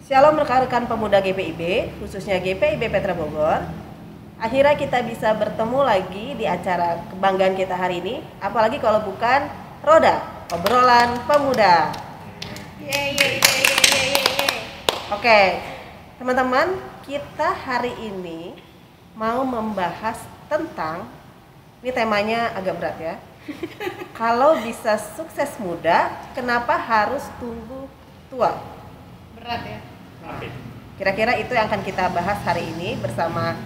Shalom rekan-rekan pemuda GPIB, khususnya GPIB Petra Bogor. Akhirnya kita bisa bertemu lagi di acara kebanggaan kita hari ini. Apalagi kalau bukan Roda, obrolan pemuda. Oke, teman-teman, kita hari ini mau membahas tentang, ini temanya agak berat ya. Kalau bisa sukses muda, kenapa harus tunggu tua? Berat ya. Kira-kira itu yang akan kita bahas hari ini bersama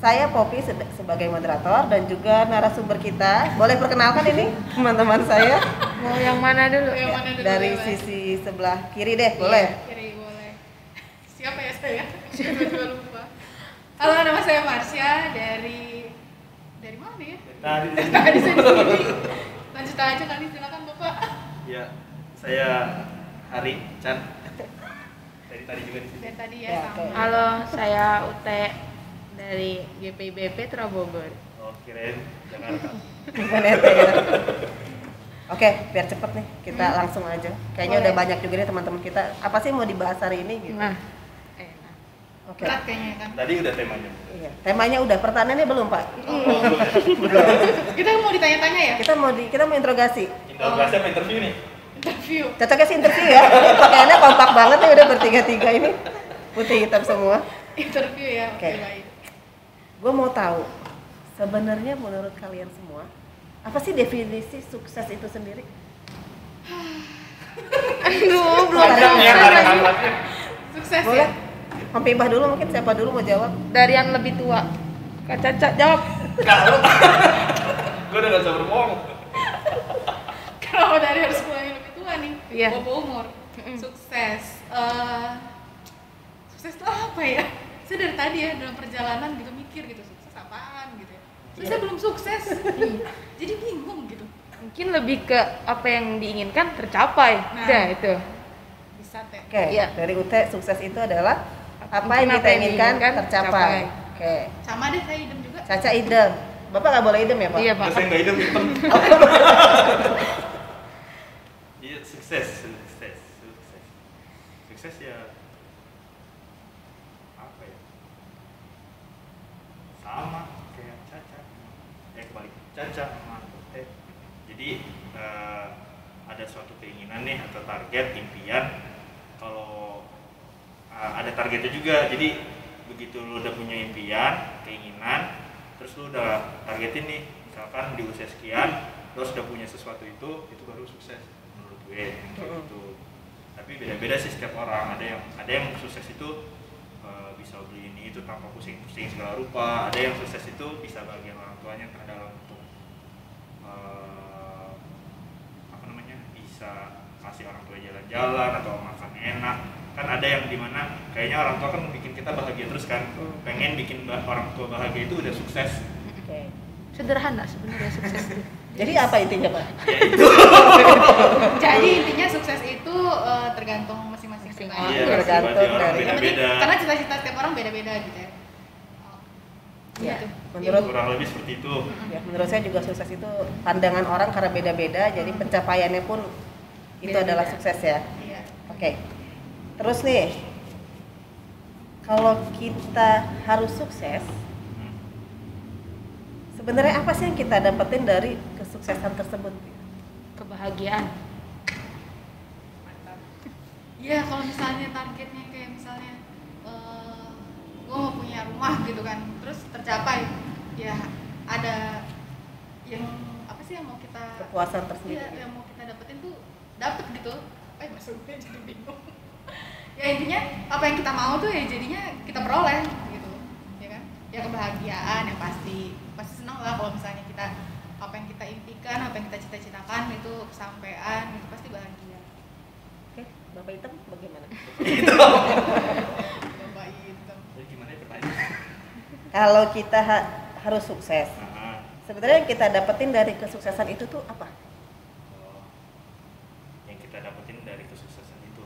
saya Poppy sebagai moderator dan juga narasumber kita. Boleh perkenalkan ini teman-teman saya? Mau yang mana dulu? Dari sisi sebelah kiri deh, boleh? Kiri boleh. Siapa ya saya? Juga lupa. Halo, nama saya Marsha dari mana ya? Tadi sini. Lanjut aja kali, silakan Bapak. Ya, saya Hari Chan. Dari tadi juga di sini. Dari tadi Ya, ya sama. oke. Halo, saya Ute dari GPIB Petra Bogor. Oh, kirain Jakarta. Bukan ente gitu. Oke, biar cepet nih, kita langsung aja. Kayaknya Boleh. udah banyak juga nih teman-teman kita. Apa sih mau dibahas hari ini gitu? Nah, enak. Oke. Berat kayaknya kan. Tadi udah temanya. Iya. Temanya udah, pertanyaannya belum Pak? Kita mau ditanya-tanya ya? Kita mau interogasi. Interogasi apa interview nih? Interview. Cocoknya sih interview ya. Pakaiannya kompak banget nih, udah bertiga-tiga ini. Putih hitam semua. Interview ya. Oke, Oke. baik. Gue mau tahu, sebenarnya menurut kalian semua, apa sih definisi sukses itu sendiri? Aduh, belum Panjang ya bisa lagi. kalimatnya. Sukses Boleh? ya. Hampibah dulu mungkin, siapa dulu mau jawab? Dari yang lebih tua. Kak Caca jawab. Kalau gue udah gak bisa berbohong. Kalau dari harus mulai yang lebih tua nih, Iya. bawa umur, sukses. Sukses itu apa ya? Saya dari tadi ya dalam perjalanan gitu mikir gitu, sukses apaan gitu ya. Terus saya belum sukses, jadi bingung gitu. Mungkin lebih ke apa yang diinginkan tercapai. Nah. Udah itu. Bisa teh. Oke, Iya. dari Ute, sukses itu adalah apa Mungkin yang kita apa yang inginkan diinginkan tercapai. tercapai. Oke, Sama deh saya idem juga. Caca idem. Bapak nggak boleh idem ya Pak? Iya, Pak. Terus saya nggak hidup hitam. Iya, sukses. Sukses ya. Apa ya? Sama kayak Caca. Kebalik Caca sama Ute. Jadi ada suatu keinginan nih atau target, impian. Kalau ada targetnya juga, jadi begitu lu udah punya impian, keinginan, terus lu udah targetin nih, misalkan di usia sekian, lu sudah punya sesuatu itu baru sukses menurut gue kayak gitu. Tapi beda-beda sih setiap orang. Ada yang sukses itu bisa beli ini itu tanpa pusing-pusing segala rupa. Ada yang sukses itu bisa bagian orang tuanya terdalam untuk bisa kasih orang tua jalan-jalan atau makan enak. Kan ada yang dimana kayaknya orang tua kan bikin kita bahagia terus kan, pengen bikin orang tua bahagia itu udah sukses. Oke. Sederhana sebenarnya sukses itu. Jadi apa intinya Pak? Ya itu. Jadi intinya sukses itu tergantung masing-masing kita. ya. Iya, tergantung berarti orang dari- Yang penting, beda-beda. karena cita-cita setiap orang beda-beda gitu ya. Ya, Gitu. menurut Kurang lebih seperti itu. ya, menurut saya juga sukses itu pandangan orang karena beda-beda, jadi pencapaiannya pun itu Beda-beda. adalah sukses ya. Iya. Oke. Terus nih, kalau kita harus sukses, sebenarnya apa sih yang kita dapetin dari kesuksesan tersebut? Kebahagiaan. Mantap. Iya, kalau misalnya targetnya kayak misalnya gue mau punya rumah gitu kan, terus tercapai, ya ada yang apa sih yang mau kita Kepuasan tersendiri. Iya, yang mau kita dapetin tuh dapet gitu. Maksudnya jadi bingung. Ya intinya apa yang kita mau tuh ya jadinya kita peroleh gitu, ya kan? Ya kebahagiaan yang pasti senang lah kalau misalnya kita apa yang kita impikan, apa yang kita cita-citakan itu kesampaian, itu pasti bahagia. Oke, Bapak Hitam bagaimana? Bapak hitam. Jadi gimana ya pertanyaan? Kalau kita harus sukses, Nah, sebenarnya yang kita dapetin dari kesuksesan itu tuh apa? yang kita dapetin dari kesuksesan itu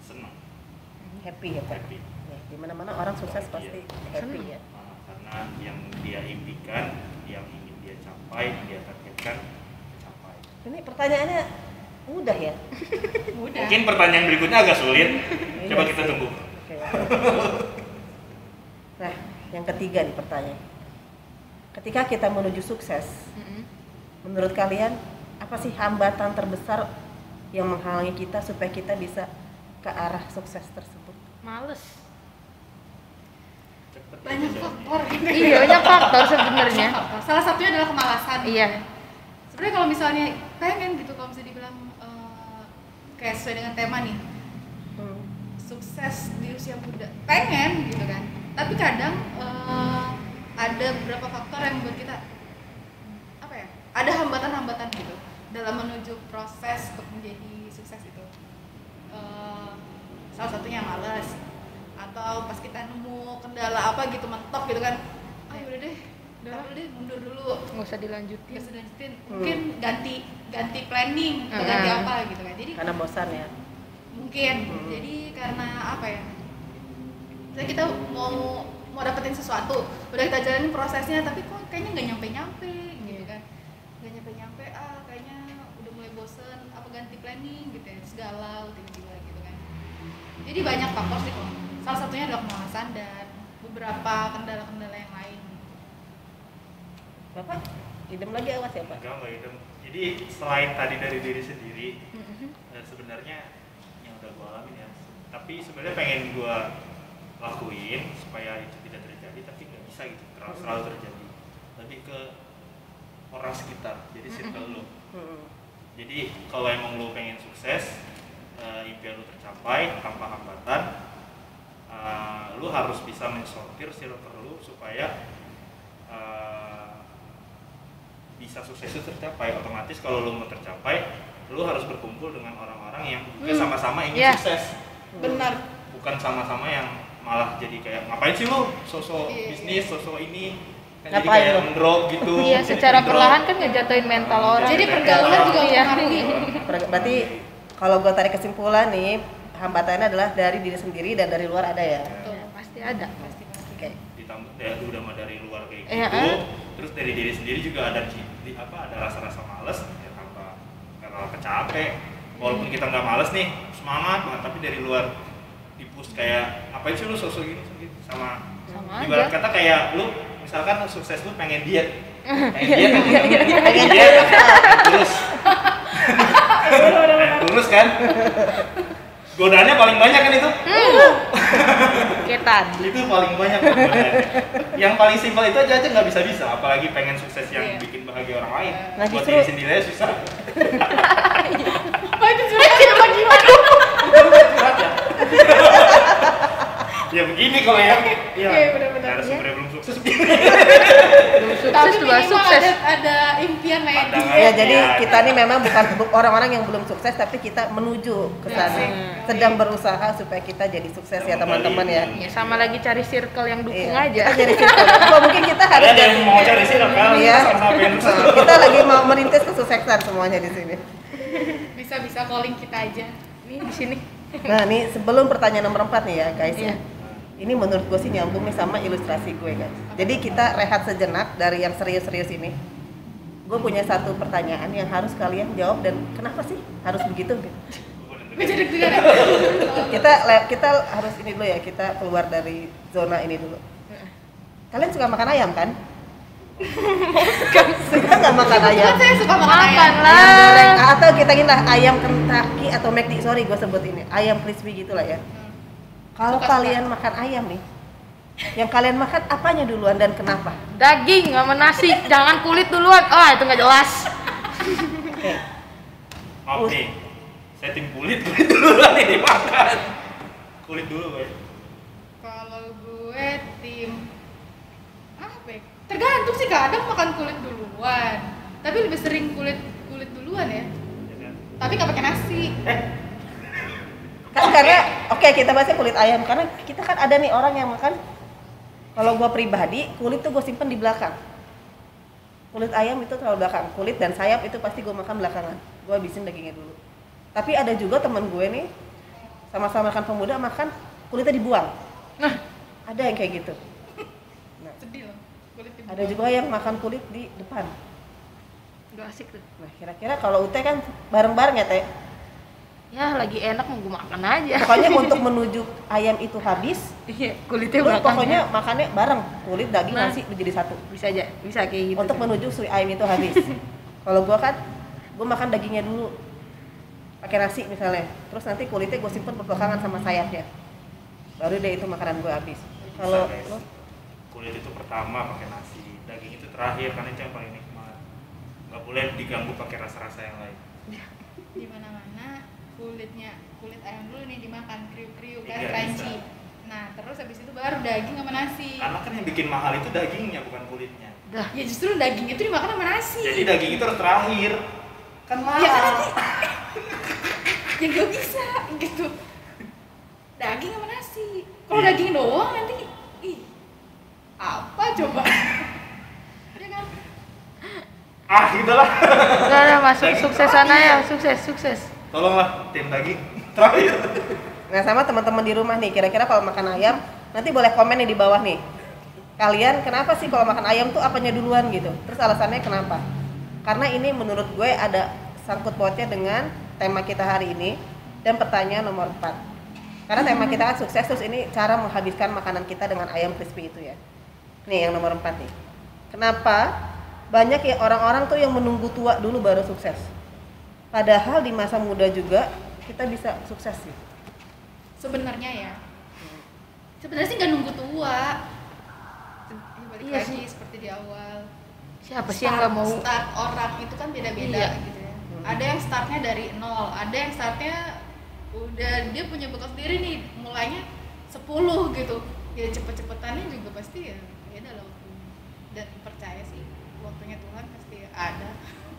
senang, Happy ya Pak? happy. Ya, dimana-mana orang sukses pasti happy ya. Karena yang dia impikan, yang ingin dia capai, yang dia targetkan, tercapai. Ini pertanyaannya Mudah ya. Mudah. Mungkin pertanyaan berikutnya agak sulit. Coba Iya kita sih. tunggu. Oke. Nah, yang ketiga nih pertanyaan. Ketika kita menuju sukses, menurut kalian apa sih hambatan terbesar yang menghalangi kita supaya kita bisa ke arah sukses tersebut? Males. Cepet ya, Banyak jawabnya. faktor gitu. Iya, banyak faktor sebenarnya. Salah satunya adalah kemalasan. Iya. Sebenarnya kalau misalnya pengen gitu, kalau bisa dibilang kayak sesuai dengan tema nih, sukses di usia muda, pengen gitu kan. Tapi kadang ada beberapa faktor yang membuat kita apa ya? Ada hambatan-hambatan gitu dalam menuju proses untuk menjadi sukses itu. Salah satunya malas, atau pas kita nemu kendala apa gitu mentok gitu kan, ayo udah deh, mundur dulu, Nggak usah dilanjutin. nggak usah lanjutin, mungkin ganti planning atau ganti apa gitu kan. Jadi Karena bosan ya. mungkin jadi karena apa ya, misalnya kita mau dapetin sesuatu, udah kita jalanin prosesnya tapi kok kayaknya nggak nyampe gitu kan, nggak nyampe kayaknya udah mulai bosen, apa ganti planning gitu ya, terus galau tiba-tiba gitu kan. Jadi banyak faktor sih kok, salah satunya adalah kemalasan dan beberapa kendala-kendala yang lain. Bapak, idem lagi awas ya Pak. Enggak idem. Jadi selain tadi dari diri sendiri, sebenarnya yang udah gue alamin ya. Tapi sebenarnya pengen gue lakuin supaya itu tidak terjadi, tapi nggak bisa gitu, selalu terjadi. Lebih ke orang sekitar, jadi circle lo. Jadi kalau emang lo pengen sukses, impian lo tercapai tanpa hambatan, lo harus bisa mensortir circle lo supaya bisa sukses itu tercapai. Otomatis kalau lo mau tercapai, lo harus berkumpul dengan orang-orang yang juga sama-sama ingin Yeah. sukses. Benar. Bukan sama-sama yang malah jadi kayak ngapain sih lo sosok Iya. bisnis, sosok ini kan jadi Ngapain kayak lo? mendrop gitu. Iya, secara Mendrop. perlahan kan ngejatuhin mental orang. Jadi pergaulan juga Iya. mempengaruhi. Berarti kalau gue tarik kesimpulan nih, hambatannya adalah dari diri sendiri dan dari luar ada ya. Ya, pasti ada. Oke. Ditambah ya, udah mah dari luar kayak Iya, gitu. Terus dari diri sendiri juga ada ada rasa-rasa males ya, tanpa karena capek. Walaupun kita nggak males nih, semangat banget, tapi dari luar dipus kayak apain sih lu sosok gini gitu sama ibarat aja. kata kayak lu misalkan lu sukses lu pengen diet. Pengen diet terus terus kan godaannya paling banyak kan itu. Kayak tadi. Itu paling banyak godaannya. Yang paling simpel itu aja nggak bisa apalagi pengen sukses yang Iya. bikin bahagia orang lain. Nah, Buat justru- diri sendiri aja susah. Oh itu sebenarnya bagaimana? Ya begini kalau yang Iya, benar-benar. narasumbernya belum sukses. Belum sukses Tapi juga minimal sukses. ada impian lah ya. Pandangan. Ya, jadi Ya, kita nih memang bukan orang-orang yang belum sukses, tapi kita menuju ke sana. Sedang berusaha supaya kita jadi sukses ya teman-teman ya. Ya, sama lagi cari circle yang dukung Iya, aja. kita jadi circle. Apa mungkin kita harus Ada yang mau cari sih kan? Iya. Sama-sama pengen sukses. Kita lagi mau merintis kesuksesan semuanya di sini. Bisa calling kita aja. Nih di sini. Nah, nih sebelum pertanyaan nomor 4 nih ya, guys ya. Iya. Ini menurut gue sih nyambung nih sama ilustrasi gue, guys. Jadi kita rehat sejenak dari yang serius-serius ini. Gue punya satu pertanyaan yang harus kalian jawab dan kenapa sih harus begitu? Gitu. Gue jadi deg-degan. Kita harus ini dulu ya, kita keluar dari zona ini dulu. Kalian suka makan ayam kan? Suka nggak makan ayam? Kebetulan saya suka makan Makan ayam. lah. Ayam goreng atau kita gini lah, ayam Kentucky atau McD, sorry gue sebut ini ayam crispy gitulah ya. Kalau Suka-suka. kalian makan ayam nih, yang kalian makan apanya duluan dan kenapa? Daging sama nasi, jangan kulit duluan. Oh, itu nggak jelas. Oke. Oke. Saya tim kulit dulu lah nih dimakan. Kulit dulu gue. Kalau gue tim apa ya? Tergantung sih, kadang makan kulit duluan. Tapi lebih sering kulit duluan ya. Ya kan? Tapi nggak pakai nasi. Kan karena oke, kita bahasnya kulit ayam karena kita kan ada nih orang yang makan. Kalau gue pribadi kulit tuh gue simpen di belakang. Kulit ayam itu terlalu belakang, kulit dan sayap itu pasti gue makan belakangan. Gue habisin dagingnya dulu. Tapi ada juga teman gue nih sama-sama makan pemuda makan kulitnya dibuang. Nah, Ada yang kayak gitu. Nah, Sedih loh. Kulit ada juga yang makan kulit di depan. Udah asik tuh. Nah, kira-kira kalau Ute kan bareng-bareng ya, Teh? Ya lagi enak mau gue makan aja. Pokoknya untuk menuju ayam itu habis, Iya, kulitnya lu belakang. pokoknya makannya bareng, kulit, daging, Nah. nasi menjadi satu. Bisa aja, bisa kayak gitu. Untuk tuh. menuju si ayam itu habis. Kalau gua kan, gua makan dagingnya dulu, pakai nasi misalnya. Terus nanti kulitnya gua simpen belakangan sama sayapnya. Baru deh itu makanan gua habis. Kalau Bisa, guys. lu, Kulit itu pertama pakai nasi, daging itu terakhir karena itu yang paling nikmat. Nggak boleh diganggu pakai rasa-rasa yang lain. Di mana-mana kulit ayam dulu nih dimakan kriuk-kriuk kan Iya, crunchy. bisa. Nah, terus habis itu baru daging sama nasi. Karena kan yang bikin mahal itu dagingnya bukan kulitnya. Dah. Ya justru daging itu dimakan sama nasi. Jadi daging itu harus terakhir. Kan mahal. Ya kan nanti ya gak bisa gitu. Daging sama nasi. Kalau Iya. daging doang nanti ih apa coba? Ya kan? Gitu lah. Udah masuk Daging suksesan terakhir. aja, sukses, sukses. Tolonglah tim daging terakhir. nah sama teman-teman di rumah nih, kira-kira kalau makan ayam, nanti boleh komen nih di bawah nih. Kalian kenapa sih kalau makan ayam tuh apanya duluan gitu? Terus alasannya kenapa? Karena ini menurut gue ada sangkut pautnya dengan tema kita hari ini dan pertanyaan nomor 4. Karena tema kita kan sukses, terus ini cara menghabiskan makanan kita dengan ayam crispy itu ya. Nih yang nomor 4 nih. Kenapa banyak ya orang-orang tuh yang menunggu tua dulu baru sukses? Padahal di masa muda juga kita bisa sukses sih. Sebenarnya ya. Sebenarnya sih nggak nunggu tua. Ya, balik Iya lagi sih. seperti di awal. Siapa sih yang nggak mau? Start orang itu kan beda-beda Iya. gitu ya. Ada yang startnya dari nol, ada yang startnya udah dia punya bekal sendiri nih, mulainya 10 gitu. Ya cepet-cepetannya juga pasti ya beda lah waktunya. Dan percaya sih waktunya Tuhan pasti ada.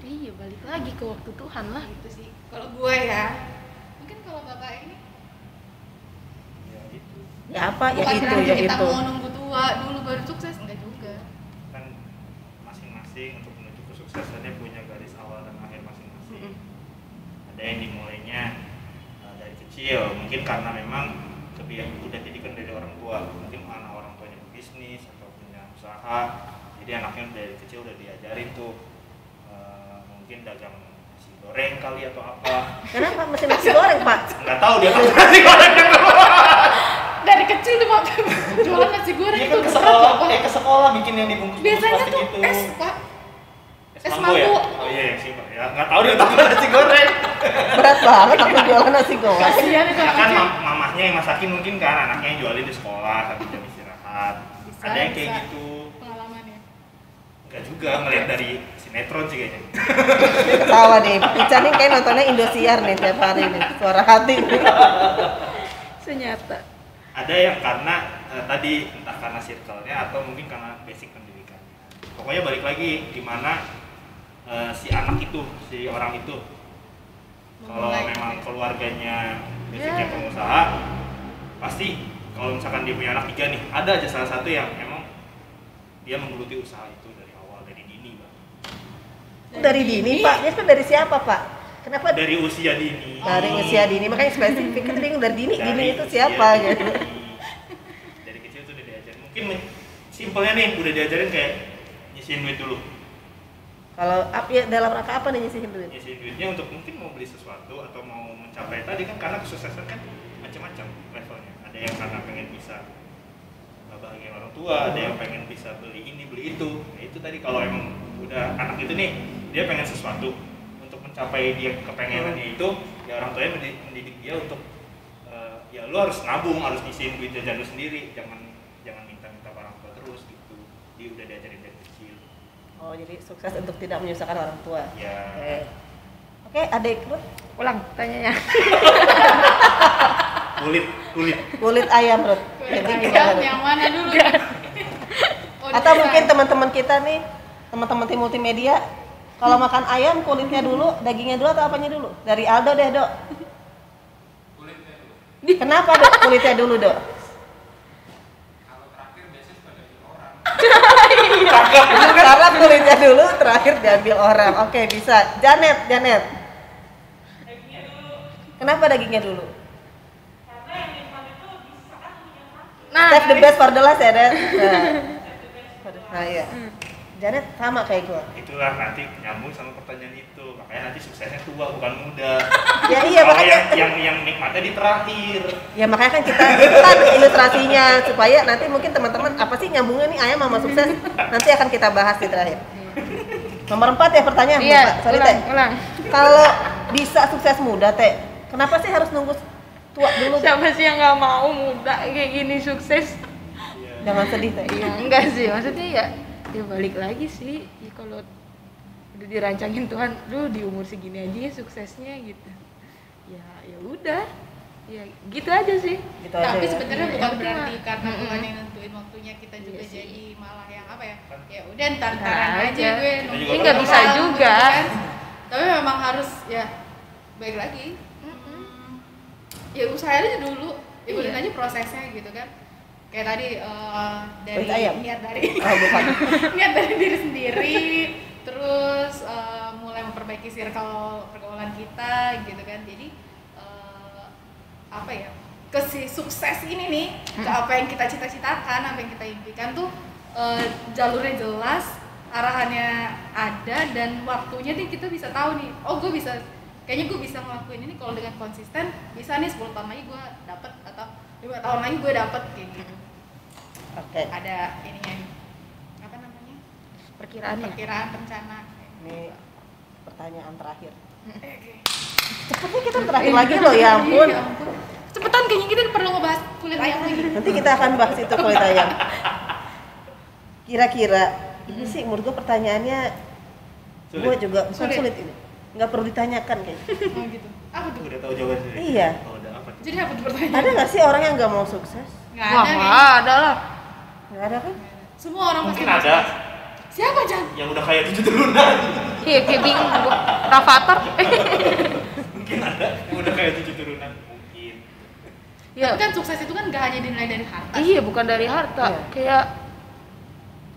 Iya, balik lagi ke waktu Tuhan lah. Gitu sih. Kalau gue ya, mungkin kalau bapak ini Ya itu. Ya apa ya bukan itu berarti ya kita itu. mau nunggu tua dulu baru sukses, enggak juga. Kan masing-masing untuk menuju kesuksesannya punya garis awal dan akhir masing-masing. Ada yang dimulainya dari kecil, mungkin karena memang udah didikan dari orang tua, mungkin anak orang tuanya berbisnis atau punya usaha, jadi anaknya dari kecil udah diajarin tuh mungkin dagang nasi goreng kali atau apa. Kenapa mesti nasi goreng, Pak? Nggak tahu dia kan nasi goreng dulu. Dari kecil tuh Pak, jualan nasi goreng Dia itu kan ke berat sekolah, loh, Pak. ke sekolah bikin yang dibungkus Biasanya plastik tuh itu. es, Pak. Es Mambo ya? mambo. Oh iya, yang simpel ya. Nggak tahu dia tambah nasi goreng. Berat banget aku jualan nasi goreng. Kasihan itu Ya anak kan kecil. mamahnya yang masakin mungkin kan, anaknya yang jualin di sekolah sambil jam istirahat. Bisa, Ada yang kayak bisa. gitu. Pengalaman ya. Enggak juga, ngeliat dari sinetron sih kayaknya. Ketawa nih, Ica nih kayak nontonnya Indosiar nih tiap hari nih, suara hati nih. Senyata. Ada yang karena tadi entah karena circle-nya atau mungkin karena basic pendidikan. Pokoknya balik lagi gimana si anak itu, si orang itu. Kalau Memulai. memang keluarganya basicnya pengusaha, pasti kalau misalkan dia punya anak 3 nih, ada aja salah satu yang emang dia menggeluti usaha itu dari awal, dari dini, Bang. Dari dini, Pak. Dia tuh dari siapa, Pak? Kenapa Dari usia dini. dari usia dini? Makanya spesifik kan bingung dari dini. Dari Dini itu usia siapa dini. gitu. Dari kecil tuh udah diajarin. Mungkin simpelnya nih udah diajarin kayak nyisihin duit dulu. Kalau ya dalam rangka apa nih nyisihin duit? Nyisihin duitnya untuk mungkin mau beli sesuatu atau mau mencapai tadi kan, karena kesuksesan kan macam-macam levelnya. Ada yang karena pengen bisa bahagia orang tua, ada yang pengen bisa beli ini beli itu. Nah itu tadi kalau emang udah anak itu nih dia pengen sesuatu, untuk mencapai dia kepengenannya itu ya orang tuanya mendidik dia untuk ya lu harus nabung, harus nyisihin duit jajan lu sendiri, jangan minta orang tua terus gitu. Dia udah diajarin dari kecil. Oh, jadi sukses untuk tidak menyusahkan orang tua. Ya. Oke, adik lu Ulang tanyanya. kulit ayam, Ruth. Kulit Jadi ayam gimana, Ruth? yang mana dulu? Oh, Atau di mungkin depan. teman-teman kita nih, teman-teman tim multimedia, kalau makan ayam kulitnya dulu, dagingnya dulu atau apanya dulu? Dari Aldo deh, Dok. Kulitnya dulu. Kenapa, Dok? Kulitnya dulu, Dok. Kalau terakhir biasanya suka dari orang. Karena kulitnya dulu, terakhir diambil orang. Oke, bisa. Janet. Kenapa dagingnya dulu? Nah, Save the best for the last ya, Dan. Nah, iya. Janet sama kayak gue. Itulah nanti nyambung sama pertanyaan itu. Makanya nanti suksesnya tua bukan muda. Ya iya Kalau makanya. yang nikmatnya di terakhir. Ya makanya kan kita kan ilustrasinya supaya nanti mungkin teman-teman apa sih nyambungnya nih ayam sama sukses nanti akan kita bahas di terakhir. Nomor 4 ya pertanyaan. Iya, Sorry Teh. ulang. Kalau bisa sukses muda Teh, kenapa sih harus nunggu tua dulu? Siapa sih yang nggak mau muda kayak gini sukses? Jangan sedih Teh. Iya, enggak sih, maksudnya ya balik lagi sih. Ya, kalau udah dirancangin Tuhan, lu di umur segini aja ya suksesnya gitu. Ya udah. Ya gitu aja sih. Gitu aja. Tapi Ya. sebenarnya Iya, bukan yang berarti penting karena mah. Tuhan yang nentuin waktunya kita juga Iya sih. jadi malah yang apa ya? Ya udah ntar Ntar aja aja. gue Kita nunggu juga nggak bisa orang, juga. gitu kan. Tapi memang harus ya baik lagi. Ya usahain aja dulu, ikutin Iya. aja prosesnya gitu kan. Kayak tadi dari Kulit ayam? niat dari Oh, bukan. niat dari diri sendiri, terus mulai memperbaiki circle pergaulan kita gitu kan. Jadi apa ya, ke si sukses ini nih, ke apa yang kita cita-citakan, apa yang kita impikan tuh jalurnya jelas, arahannya ada, dan waktunya nih kita bisa tahu nih, oh gue bisa, kayaknya gue bisa ngelakuin ini kalau dengan konsisten, bisa nih 10 tahun lagi gue dapet, atau 5 tahun lagi gue dapet kayak gitu. Oke. Ada ininya, apa namanya, Perkiraannya. perkiraan rencana. Ini pertanyaan terakhir. Oke. Cepetnya kita terakhir lagi loh ya ampun. Iya, ampun. Cepetan, kayaknya kita perlu ngebahas kulit ayam lagi. Nanti kita akan bahas itu kulit ayam. Kira-kira ini sih menurut gue pertanyaannya Sulit. gue juga bukan Sulit. sulit ini. Nggak perlu ditanyakan kayaknya. Oh gitu. Apa tuh? Udah tahu jawaban sendiri. Iya. Oh, udah apa tuh? Jadi apa tuh pertanyaan? Ada nggak sih orang yang nggak mau sukses? Nggak Wah, ada nih. ada lah. Nggak ada kan? Semua orang pasti Mungkin mau ada sukses. Siapa, Jan? yang udah kayak 7 turunan. Iya, kayak bingung gua. Rafathar. Mungkin ada yang udah kayak 7 turunan. Mungkin. Ya, Tapi kan sukses itu kan nggak hanya dinilai dari harta. iya bukan dari harta. Iya. Kayak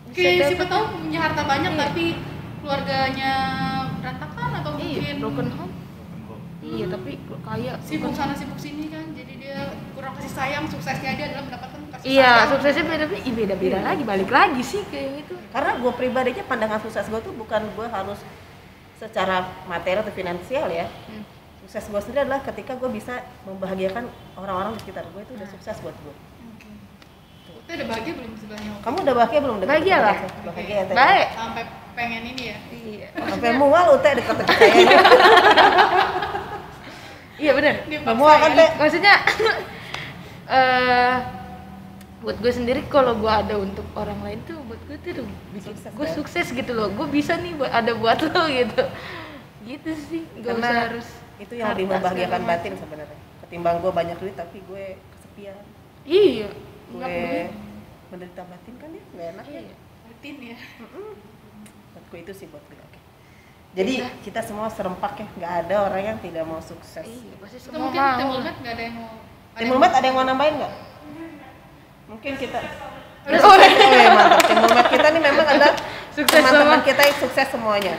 Kayak bisa siapa dapet- tahu punya harta banyak Iya. tapi keluarganya berantakan atau Iya, mungkin broken home. Iya, tapi kaya. sibuk bukan- sana sibuk sini kan, jadi dia kurang kasih sayang. Suksesnya dia adalah mendapatkan kasih Iya, sayang. suksesnya beda-beda lagi, balik lagi sih kayak gitu. Karena gue pribadinya pandangan sukses gue tuh bukan gue harus secara materi atau finansial ya. Sukses gue sendiri adalah ketika gue bisa membahagiakan orang-orang di sekitar gue, itu udah sukses buat gue. Oke. Itu udah bahagia belum sebelahnya? Kamu udah bahagia belum? deket Bahagia lah. sukses? Bahagia ya Teh? Baik. Sampai pengen ini ya. Iya. Sampai mual Teh deket-deket saya ini. Iya benar. Dipaksa Mual kan ya. Teh? Maksudnya buat gue sendiri kalau gue ada untuk orang lain tuh buat gue tuh udah bikin Sukses, gue kan? sukses gitu loh. Gue bisa nih ada buat lo gitu. Gitu sih. Gak Karena usah harus itu yang harta lebih membahagiakan segala batin sebenarnya. Ketimbang gue banyak duit tapi gue kesepian. Iya. Nggak Gue peduli. menderita batin kan ya nggak enak ya. Iya. Rutin ya. Buat gue itu sih buat gue. Oke. Jadi kita semua serempak ya, nggak ada orang yang tidak mau sukses. Iya, pasti Atau semua mungkin mau. Timul Med nggak ada yang mau. Tim Ulmet ada yang mau nambahin nggak? Mungkin kita. Udah Oh ya mantap. Tim Ulmet kita nih memang ada Sukses teman-teman semua. kita yang sukses semuanya.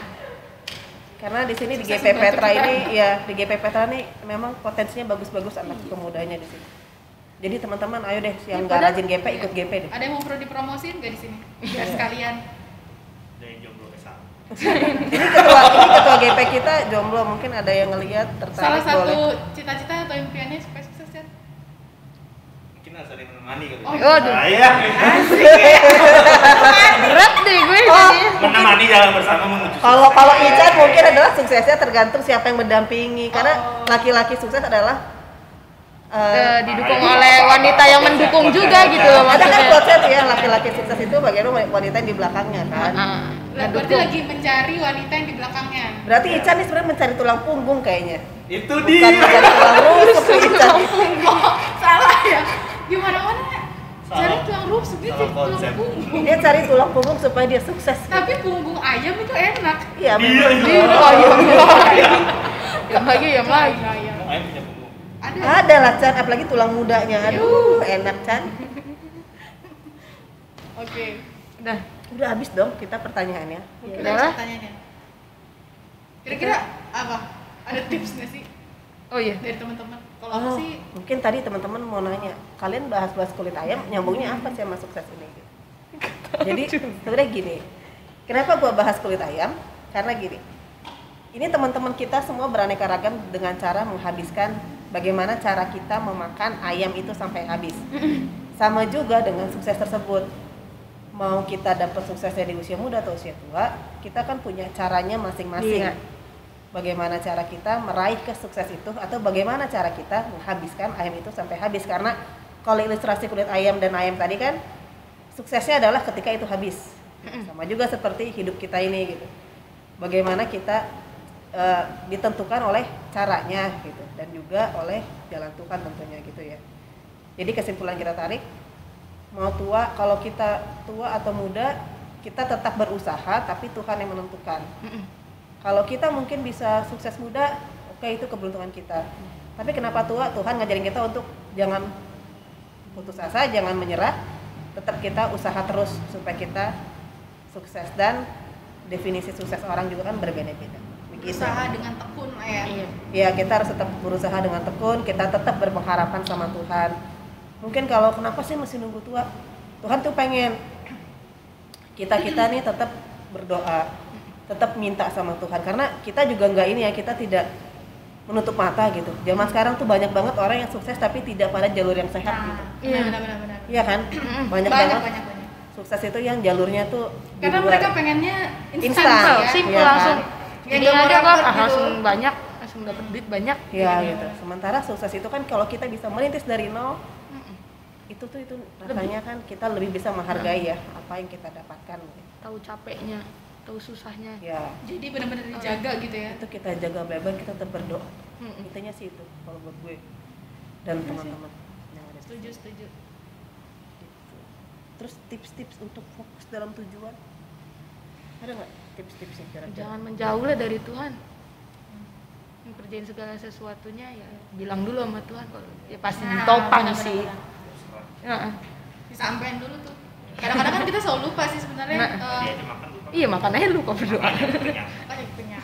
Karena di sini di Sukses GP membantu Petra kita. ini ya di GP Petra nih memang potensinya bagus-bagus anak pemudanya di sini. Jadi teman-teman ayo deh yang nggak padahal- rajin GP ikut GP deh. Ada yang mau perlu dipromosin nggak di sini? Biar sekalian. Dari jomblo ke sana. Ini ketua GP kita jomblo, mungkin ada yang ngelihat Salah tertarik satu boleh. cita-cita atau impiannya supaya sukses kan? Mungkin harus ada yang menemani kali. Oh, Waduh. Saya Berat deh gue Oh. jadinya. menemani jalan bersama menuju Kalau Ican mungkin adalah suksesnya tergantung siapa yang mendampingi. Karena Oh. laki-laki sukses adalah Didukung oleh wanita yang mendukung juga gitu loh ada kan maksudnya. quotes ya laki-laki sukses itu bagaimana wanita yang di belakangnya kan. Berarti Ngedukung. lagi mencari wanita yang di belakangnya. Berarti Ican nih sebenarnya mencari tulang punggung kayaknya. itu Bukan dia. mencari tulang rusuk Ican. Oh, salah ya. Gimana-mana Salah. cari tulang rusuk dia Salah cari tulang konsep. punggung. Dia cari tulang punggung supaya dia sukses. Tapi punggung ayam itu enak. Iya, Iya, memang. iya. Oh iya. Yang lagi yang lagi. Ayam. Mau ayam punya punggung. Ada. Ada lah Chan, apalagi tulang mudanya. Aduh, enak Chan. Oke. Udah. Udah habis dong kita pertanyaannya. Mungkin Udah ada lah. pertanyaannya. Kira-kira apa? Ada tips nggak sih Oh iya. dari teman-teman? Kalau aku Oh, sih mungkin tadi teman-teman mau nanya, kalian bahas-bahas kulit ayam, nyambungnya apa sih sama sukses ini? Jadi sebenarnya gini, Kenapa gua bahas kulit ayam? Karena gini, ini teman-teman kita semua beraneka ragam dengan cara menghabiskan bagaimana cara kita memakan ayam itu sampai habis. Sama juga dengan sukses tersebut. Mau kita dapat suksesnya di usia muda atau usia tua, kita kan punya caranya masing-masing. Iya. Bagaimana cara kita meraih kesukses itu atau bagaimana cara kita menghabiskan ayam itu sampai habis. Karena kalau ilustrasi kulit ayam dan ayam tadi kan suksesnya adalah ketika itu habis. Sama juga seperti hidup kita ini gitu. Bagaimana kita ditentukan oleh caranya gitu dan juga oleh jalan Tuhan tentunya gitu ya. Jadi kesimpulan kita tarik, mau tua, kalau kita tua atau muda, kita tetap berusaha tapi Tuhan yang menentukan. Kalau kita mungkin bisa sukses muda, oke, itu keberuntungan kita. Tapi kenapa tua? Tuhan ngajarin kita untuk jangan putus asa, jangan menyerah, tetap kita usaha terus supaya kita sukses. Dan definisi sukses orang juga kan berbeda-beda. Begitu. Usaha dengan tekun lah ya. Iya. Ya, kita harus tetap berusaha dengan tekun, kita tetap berpengharapan sama Tuhan. Mungkin kalau kenapa sih mesti nunggu tua? Tuhan tuh pengen kita nih tetap berdoa, tetap minta sama Tuhan. Karena kita juga nggak ini ya, kita tidak menutup mata gitu. Zaman sekarang tuh banyak banget orang yang sukses tapi tidak pada jalur yang sehat gitu. Iya. Benar. Iya kan? Banyak banget. Sukses itu yang jalurnya tuh di Karena luar. mereka pengennya Instan. instan Simple, ya. simple Iya kan? langsung. Yang Ini nggak aja mau kok repot gitu. langsung banyak, langsung dapat duit banyak. Iya gitu. Sementara sukses itu kan kalau kita bisa merintis dari nol, itu rasanya kan kita lebih bisa menghargai ya apa yang kita dapatkan. Tahu capeknya, tahu susahnya. Ya, Jadi benar-benar dijaga gitu ya. itu kita jaga baik-baik, kita tetap berdoa. Mm-mm. Intinya sih itu kalau buat gue dan teman-teman yang ada. Setuju. Gitu. Terus tips-tips untuk fokus dalam tujuan, ada nggak tips-tipsnya kira-kira? Jangan menjauh lah dari Tuhan. Kerjain segala sesuatunya ya bilang dulu sama Tuhan, kalau ya pasti Nah, ditopang benar-benar. sih. Heeh. Disampein dulu tuh. Kadang-kadang kan kita selalu lupa sih sebenarnya. Nah. Dia aja makan lupa. Iya, makanya lu kok berdoa. Makanya kenyang. Kenyang.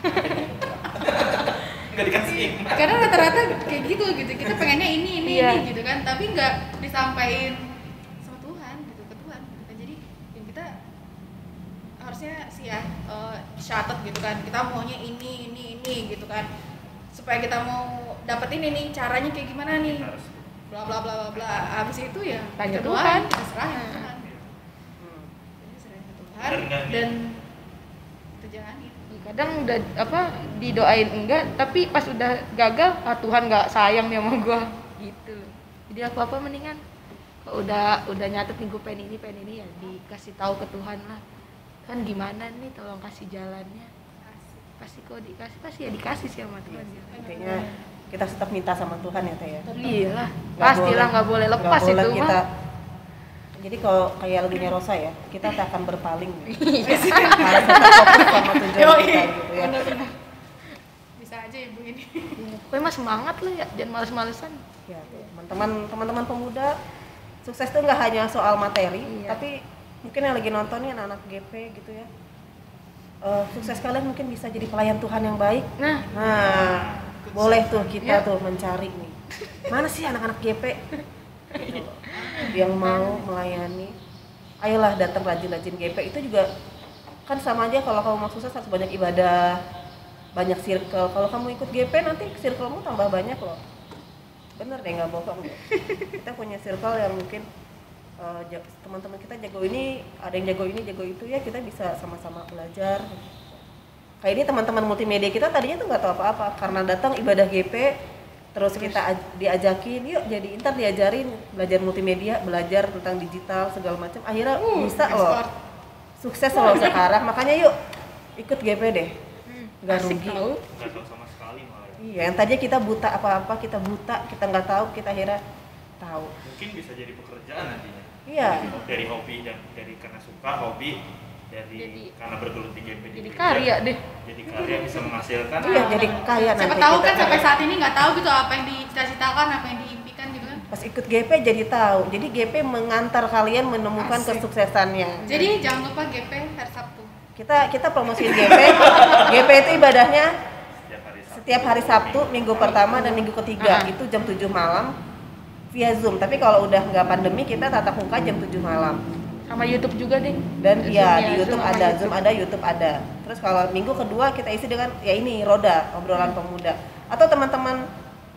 Nggak dikasih. Karena rata-rata kayak gitu. Kita pengennya ini Iya. gitu kan, tapi nggak disampaikan sama Tuhan gitu, ke Tuhan. Nah, jadi yang kita harusnya sih ya catat gitu kan. Kita maunya ini gitu kan. Supaya kita mau dapetin ini caranya kayak gimana nih. Kita harus Bla bla bla bla bla. Habis itu ya Tanya kita Tuhan. kita serahin ke Tuhan. Hmm. Jadi serahin ke Tuhan Bener nggak nih? dan kita jalanin. Kadang udah didoain enggak, tapi pas udah gagal, Tuhan nggak sayang nih sama gua gitu. Jadi apa mendingan kalau udah nyatet nih gue pengen ini ya dikasih tahu ke Tuhan lah. Kan gimana nih, tolong kasih jalannya. Pasti kok dikasih, pasti ya dikasih sih sama Tuhan. Intinya kita tetap minta sama Tuhan ya Teh ya. Iya lah, Nggak pastilah nggak boleh lepas nggak boleh itu kita. mah. Jadi kalau kayak lagunya Rosa ya, kita tak akan berpaling. Iya. Harus tetap fokus sama tujuan Yoi. kita gitu ya. Bener-bener. Bisa aja ibu ini. Pokoknya mah semangat lah ya, jangan males-malesan. Ya, teman-teman pemuda, sukses itu nggak hanya soal materi, Iya. tapi mungkin yang lagi nonton nih anak-anak GP gitu ya. Sukses kalian mungkin bisa jadi pelayan Tuhan yang baik. Nah, Boleh tuh kita Ya. tuh mencari nih. Mana sih anak-anak GP gitu loh, yang mau melayani? Ayolah datang rajin-rajin GP. Itu juga kan sama aja, kalau kamu mau sukses harus banyak ibadah, banyak circle. Kalau kamu ikut GP nanti circlemu tambah banyak loh. Bener deh, nggak bohong deh. Kita punya circle yang mungkin teman-teman kita jago ini, ada yang jago ini, jago itu ya, kita bisa sama-sama belajar. Kayak ini teman-teman multimedia kita tadinya tuh nggak tahu apa-apa, karena datang ibadah GP, terus kita diajakin, yuk jadi ntar diajarin belajar multimedia, belajar tentang digital segala macam, akhirnya bisa loh, Ekspor. sukses loh sekarang. Makanya yuk ikut GP deh, nggak asik rugi. tahu. nggak tahu sama sekali malah. Iya, yang tadinya kita buta apa-apa, kita nggak tahu, kita akhirnya tahu. Mungkin bisa jadi pekerjaan nantinya. Iya. Dari hobi dan dari karena suka hobi, dari karena bergelut di GP Jadi gereja, karya deh. Jadi karya bisa menghasilkan. Iya, jadi kaya nanti. Siapa tahu kita. kan sampai saat ini nggak tahu gitu apa yang dicita-citakan, apa yang diimpikan gitu kan. Pas ikut GP jadi tahu. Jadi GP mengantar kalian menemukan Asik. kesuksesannya. Jadi jangan lupa GP hari Sabtu. Kita promosiin GP. GP itu ibadahnya Setiap hari Sabtu. setiap hari Sabtu, minggu pertama dan minggu ketiga. Itu jam 7 malam via Zoom. Tapi kalau udah nggak pandemi, kita tatap muka jam 7 malam. Sama YouTube juga deh. Dan Zoom ya ya, di YouTube Zoom sama ada, Zoom ada, YouTube ada. Terus kalau minggu kedua kita isi dengan ya ini Roda, obrolan pemuda. Atau teman-teman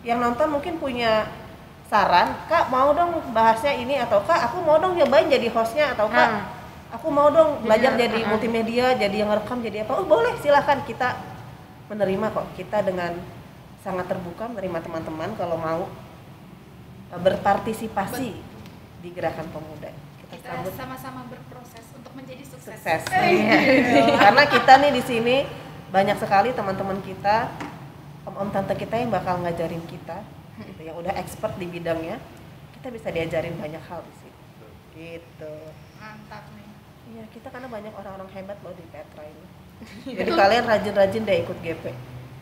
yang nonton mungkin punya saran, Kak mau dong bahasnya ini, atau Kak aku mau dong nyobain jadi hostnya, atau Kak aku mau dong belajar jadi multimedia, jadi yang rekam, jadi apa. Oh boleh, silahkan, kita menerima kok. Kita dengan sangat terbuka menerima teman-teman kalau mau berpartisipasi di gerakan pemuda. Kita Kita sambut sama-sama berproses untuk menjadi sukses. sukses. Karena kita nih di sini banyak sekali teman-teman kita, om-om tante kita yang bakal ngajarin kita, gitu, yang udah expert di bidangnya. Kita bisa diajarin banyak hal di sini. Gitu. Mantap nih. Iya, kita karena banyak orang-orang hebat loh di Petra ini. Jadi kalian rajin-rajin deh ikut GP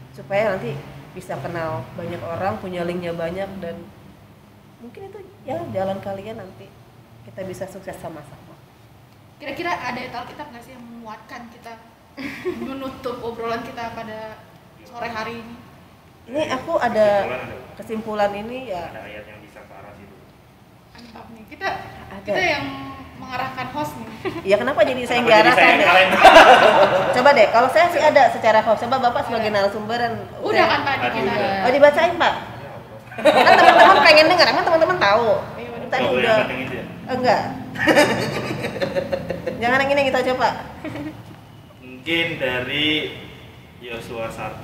supaya nanti bisa kenal banyak orang, punya linknya banyak, dan mungkin itu ya jalan kalian nanti kita bisa sukses sama-sama. Kira-kira ada Alkitab nggak sih yang menguatkan kita menutup obrolan kita pada sore hari ini? Ini aku ada kesimpulan ini ya. Ada ayat yang bisa ke arah situ. Mantap nih. Kita Ada. yang mengarahkan host nih. Ya kenapa jadi saya yang Kenapa jadi saya diarahkan yang deh? ngalahin? Coba deh, kalau saya sih ada secara host. Coba Bapak sebagai narasumber dan Udah kan tadi Tadi kita. udah. Oh dibacain Pak. Ya Allah. Kan teman-teman pengen dengar, emang teman-teman tahu. Iya, bener. Tadi Oh, udah. yang penting itu ya. Enggak. Jangan yang ini gitu aja Pak. Mungkin dari Yosua 1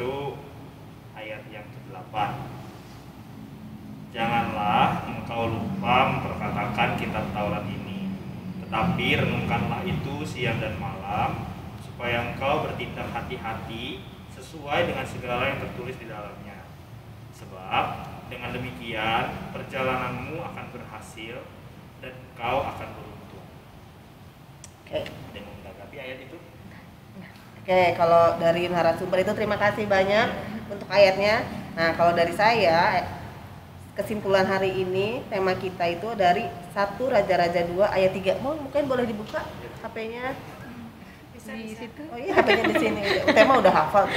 ayat yang ke-8. Janganlah engkau lupa memperkatakan kitab Taurat ini, tetapi renungkanlah itu siang dan malam, supaya engkau bertindak hati-hati sesuai dengan segala yang tertulis di dalamnya. Sebab dengan demikian perjalananmu akan berhasil dan engkau akan beruntung. Oke. Ada yang mau menanggapi ayat itu? Oke, kalau dari narasumber itu terima kasih banyak untuk ayatnya. Nah, kalau dari saya kesimpulan hari ini tema kita itu dari 1 Raja-Raja 2 ayat 3. Mungkin boleh dibuka HP-nya. Bisa, Di bisa. situ. Oh iya, HP-nya di sini. Tema udah hafal.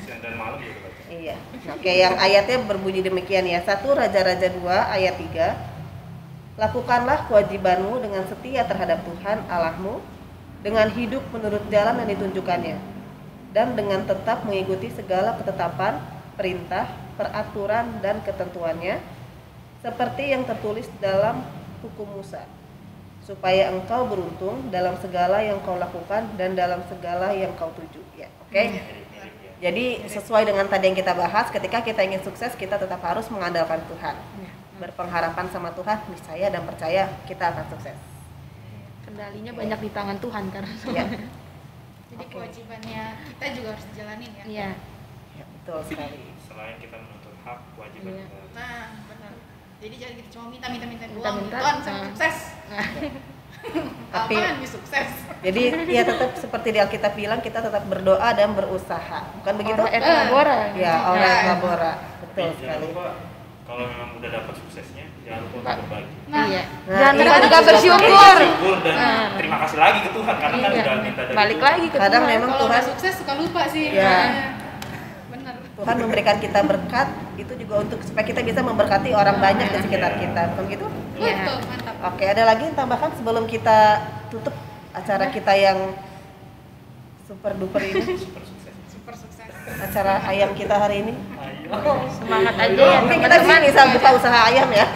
Siang dan malam juga baca. Iya. Oke, yang ayatnya berbunyi demikian ya. 1 Raja-Raja 2 ayat 3. Lakukanlah kewajibanmu dengan setia terhadap Tuhan Allahmu, dengan hidup menurut jalan yang ditunjukkannya, dan dengan tetap mengikuti segala ketetapan, perintah, peraturan, dan ketentuannya, seperti yang tertulis dalam hukum Musa, supaya engkau beruntung dalam segala yang kau lakukan dan dalam segala yang kau tuju. Ya, oke. Mirip-mirip ya. Jadi sesuai dengan tadi yang kita bahas, ketika kita ingin sukses, kita tetap harus mengandalkan Tuhan. Berpengharapan sama Tuhan, niscaya dan percaya kita akan sukses. Kendalinya banyak di tangan Tuhan kan. Ya, Jadi Oke. kewajibannya kita juga harus dijalanin ya. Iya. ya betul sekali. Selain kita menuntut hak, kewajiban Iya. kita. Nah, benar. Jadi jangan kita cuma minta doang. Minta-minta, Tuhan saya nah. sukses. Tapi- Apaan nih sukses? Jadi ya tetap seperti di Alkitab bilang, kita tetap berdoa dan berusaha. Bukan begitu? Ora et labora. Ya, orang Ya. labora. Betul Tapi jangan sekali. lupa, kalau memang udah dapat suksesnya, jangan lupa Pak. untuk berbagi. Nah, Iya. Nah, Jangan iya, lupa juga juga bersyukur. Bersyukur dan Nah. terima kasih lagi ke Tuhan karena kan Iya. udah minta dari Balik Tuhan. lagi ke Kadang Tuhan. memang kalau Tuhan udah sukses suka lupa sih. Ya. Nah, benar. Tuhan memberikan kita berkat itu juga untuk supaya kita bisa memberkati orang banyak di sekitar kita. Bukan gitu? Iya. Betul, mantap. Oke, ada lagi yang tambahkan sebelum kita tutup acara kita yang super duper ini, Super sukses. Super sukses. acara ayam kita hari ini. Ayo. Semangat aja ya Mungkin kita teman-teman. bisa buka usaha ayam ya.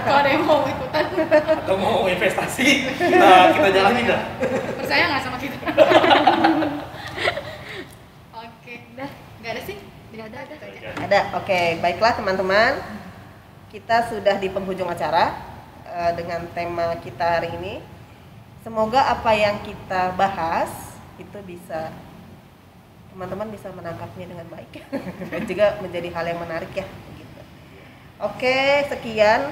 Kalau ada yang mau ikutan, Atau mau investasi, kita jalanin dah. percaya nggak sama kita? Oke, Udah, nggak ada sih? nggak ada. Itu aja. Ada. Oke, baiklah teman-teman. Kita sudah di penghujung acara dengan tema kita hari ini. Semoga apa yang kita bahas itu bisa teman-teman bisa menangkapnya dengan baik dan juga menjadi hal yang menarik ya. Gitu. Oke, sekian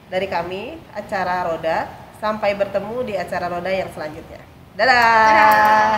dari kami acara Roda. Sampai bertemu di acara Roda yang selanjutnya. Dadah. Dadah.